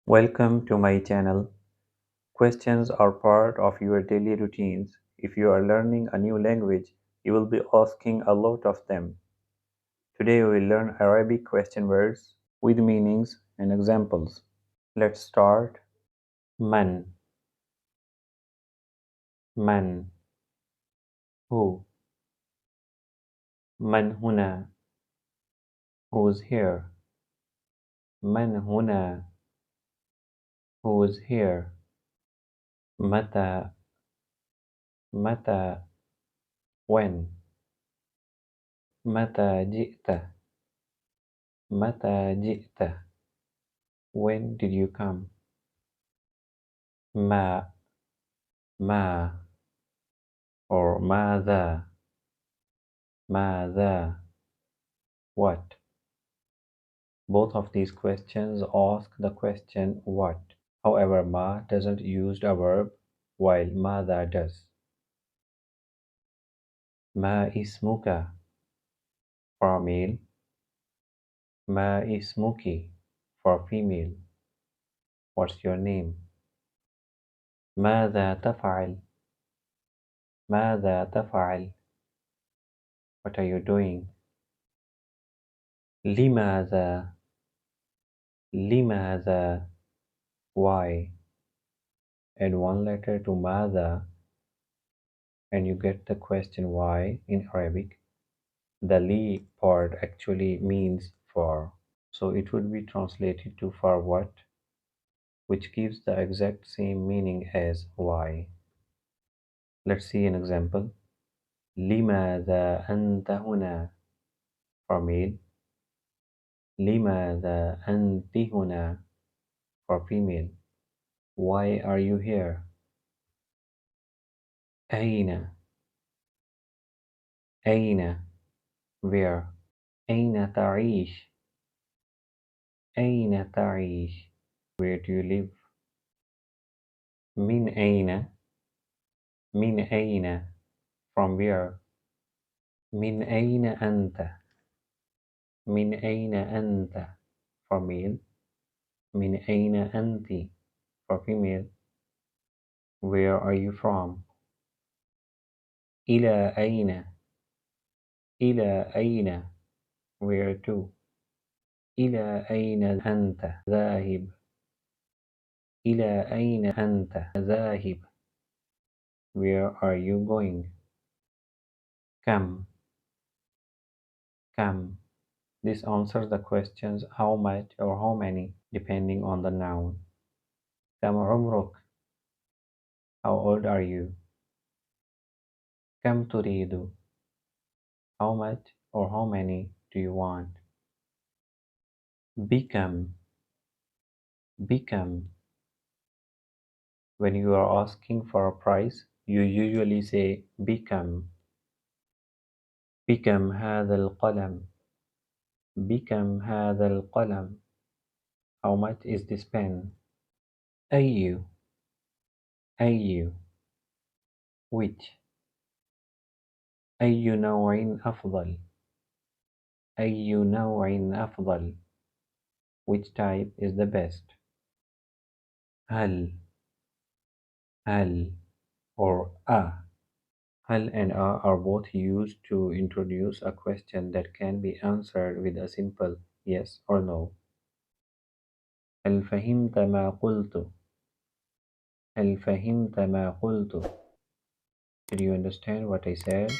Welcome to my channel. Questions are part of your daily routines. If you are learning a new language, you will be asking a lot of them. Today we will learn Arabic question words with meanings and examples. Let's start. Man, man, who, man huna, who's here, man huna, who's here, mata, mata, when, mata ji'ta, mata ji'ta, when did you come, ma, ma, or ماذا ماذا what. Both of these questions ask the question what. However, ma doesn't use a verb while ماذا does. ما اسمك for male, ما اسمك for female. What's your name? ماذا تفعل ماذا تفعل what are you doing? لماذا لماذا why. Add one letter to ماذا and you get the question why in Arabic. The li part actually means for, so it would be translated to for what, which gives the exact same meaning as why. Let's see an example. لماذا أنت هنا for male. لماذا أنت هنا for female. Why are you here? أين أين where. أين تعيش أين تعيش where do you live. من أين from where. من أين أنت من أين أنت for male. من أين أنت for female. Where are you from. إلى أين where to. إلى أين أنت ذاهب إلى أين أنت ذاهب where are you going. كم this answers the questions how much or how many depending on the noun. كم عمرك how old are you. كم تريد how much or how many do you want. Become when you are asking for a price you usually say بكم هذا القلم بكم هذا القلم how much is this pen. أي which. أي نوع أفضل أي نوع أفضل which type is the best. هل or a. Hal and a are both used to introduce a question that can be answered with a simple yes or no. هل فهمت ما قلت هل فهمت ما قلت Did you understand what I said.